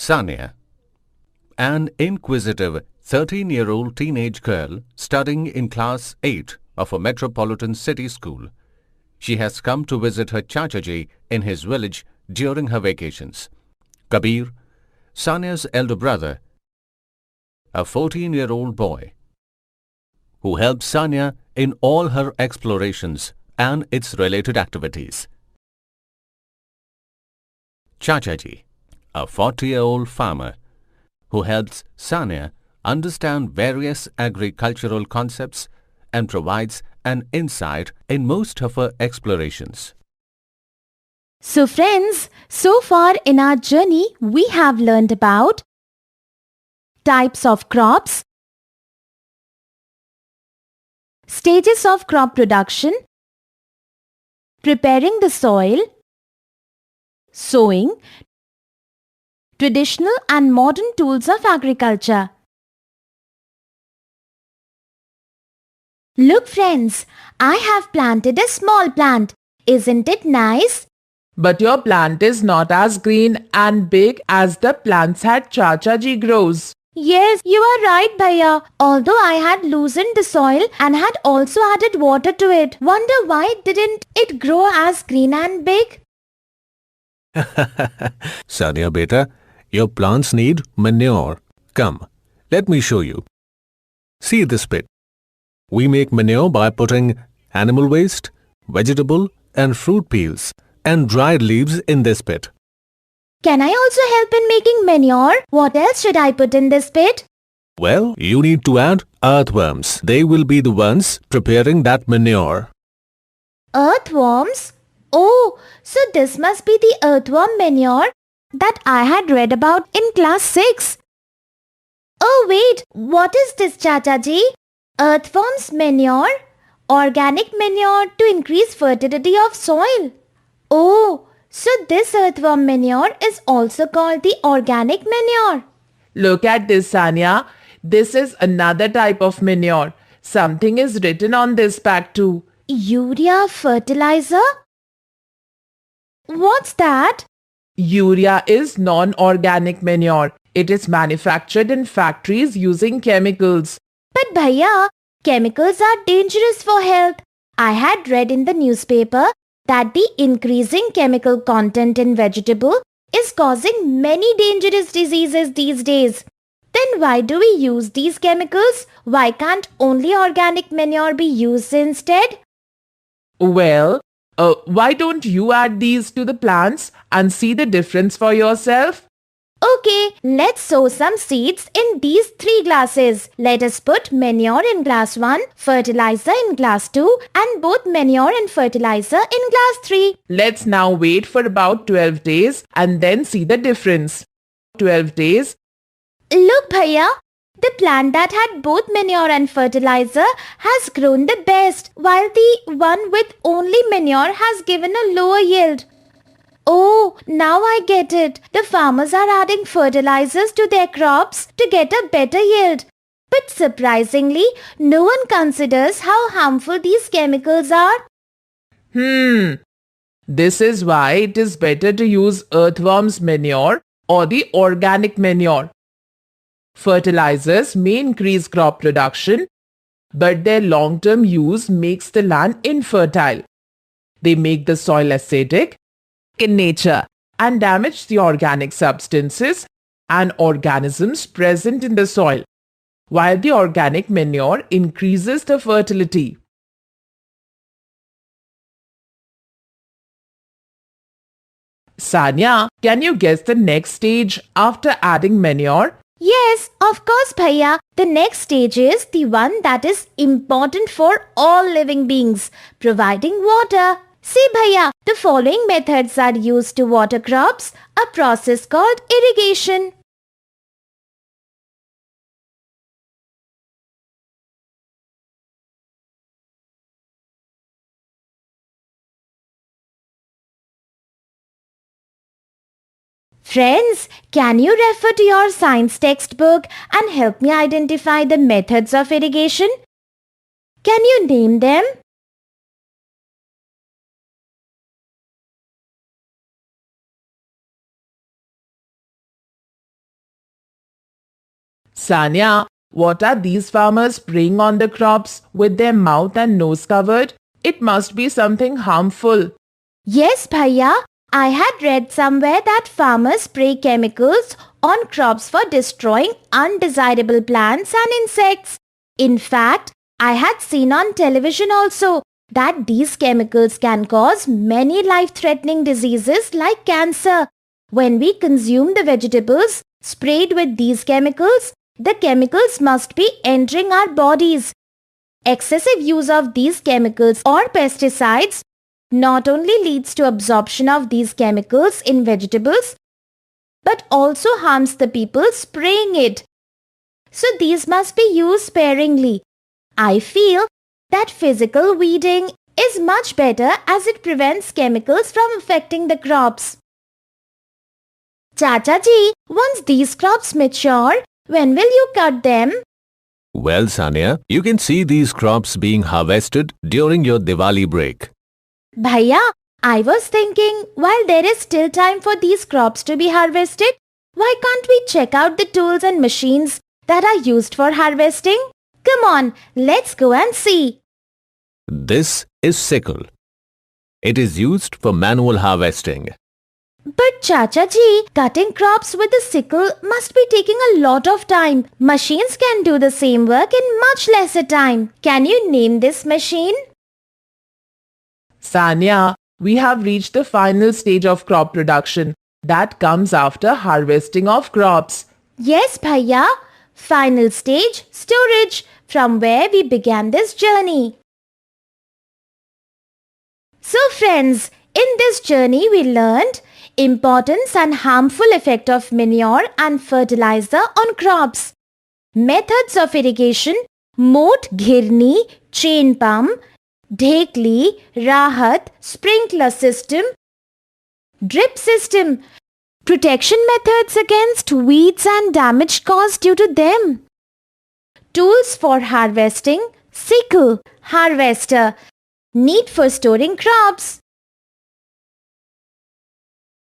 Sania, an inquisitive 13-year-old teenage girl studying in class 8 of a metropolitan city school. She has come to visit her Chachaji in his village during her vacations. Kabir, Sania's elder brother, a 14-year-old boy, who helps Sania in all her explorations and its related activities. Chachaji, a 40-year-old farmer, who helps Sania understand various agricultural concepts and provides an insight in most of her explorations. So friends, so far in our journey, we have learned about types of crops, stages of crop production, preparing the soil, sowing, traditional and modern tools of agriculture. Look friends, I have planted a small plant. Isn't it nice? But your plant is not as green and big as the plants that Chachaji grows. Yes, you are right, Bhaiya. Although I had loosened the soil and had also added water to it. Wonder why didn't it grow as green and big? Sania beta, your plants need manure. Come, let me show you. See this pit. We make manure by putting animal waste, vegetable and fruit peels and dried leaves in this pit. Can I also help in making manure? What else should I put in this pit? Well, you need to add earthworms. They will be the ones preparing that manure. Earthworms? Oh, so this must be the earthworm manure that I had read about in class 6. Oh wait, what is this, Chachaji? Earthworms manure? Organic manure to increase fertility of soil. Oh, so this earthworm manure is also called the organic manure. Look at this, Sania. This is another type of manure. Something is written on this pack too. Urea fertilizer? What's that? Urea is non-organic manure. It is manufactured in factories using chemicals. But Bhaiya, chemicals are dangerous for health. I had read in the newspaper that the increasing chemical content in vegetable is causing many dangerous diseases these days. Then why do we use these chemicals? Why can't only organic manure be used instead? Well, why don't you add these to the plants and see the difference for yourself? Okay, let's sow some seeds in these 3 glasses. Let us put manure in glass 1, fertilizer in glass 2 and both manure and fertilizer in glass 3. Let's now wait for about 12 days and then see the difference. 12 days. Look Bhaiya, the plant that had both manure and fertilizer has grown the best, while the one with only manure has given a lower yield. Oh, now I get it. The farmers are adding fertilizers to their crops to get a better yield. But surprisingly, no one considers how harmful these chemicals are. This is why it is better to use earthworms manure or the organic manure. Fertilizers may increase crop production, but their long-term use makes the land infertile. They make the soil acidic in nature and damage the organic substances and organisms present in the soil, while the organic manure increases the fertility. Sania, can you guess the next stage after adding manure? Yes, of course Bhaiya. The next stage is the one that is important for all living beings, providing water. See Bhaiya, the following methods are used to water crops, a process called irrigation. Friends, can you refer to your science textbook and help me identify the methods of irrigation? Can you name them? Sanya, what are these farmers spraying on the crops with their mouth and nose covered? It must be something harmful. Yes, Bhaiya. I had read somewhere that farmers spray chemicals on crops for destroying undesirable plants and insects. In fact, I had seen on television also that these chemicals can cause many life-threatening diseases like cancer. When we consume the vegetables sprayed with these chemicals, the chemicals must be entering our bodies. Excessive use of these chemicals or pesticides not only leads to absorption of these chemicals in vegetables, but also harms the people spraying it. So these must be used sparingly. I feel that physical weeding is much better as it prevents chemicals from affecting the crops. Chacha ji, once these crops mature, when will you cut them? Well, Sanya, you can see these crops being harvested during your Diwali break. Bhaiya, I was thinking, while there is still time for these crops to be harvested, why can't we check out the tools and machines that are used for harvesting? Come on, let's go and see. This is sickle. It is used for manual harvesting. But Chacha ji, cutting crops with a sickle must be taking a lot of time. Machines can do the same work in much lesser time. Can you name this machine? Sanya, we have reached the final stage of crop production. That comes after harvesting of crops. Yes, Bhaiya. Final stage, storage, from where we began this journey. So friends, in this journey we learned importance and harmful effect of manure and fertilizer on crops. Methods of irrigation, moat ghirni, chain pump, dhekli, rahat, sprinkler system, drip system, protection methods against weeds and damage caused due to them. Tools for harvesting, sickle, harvester, need for storing crops,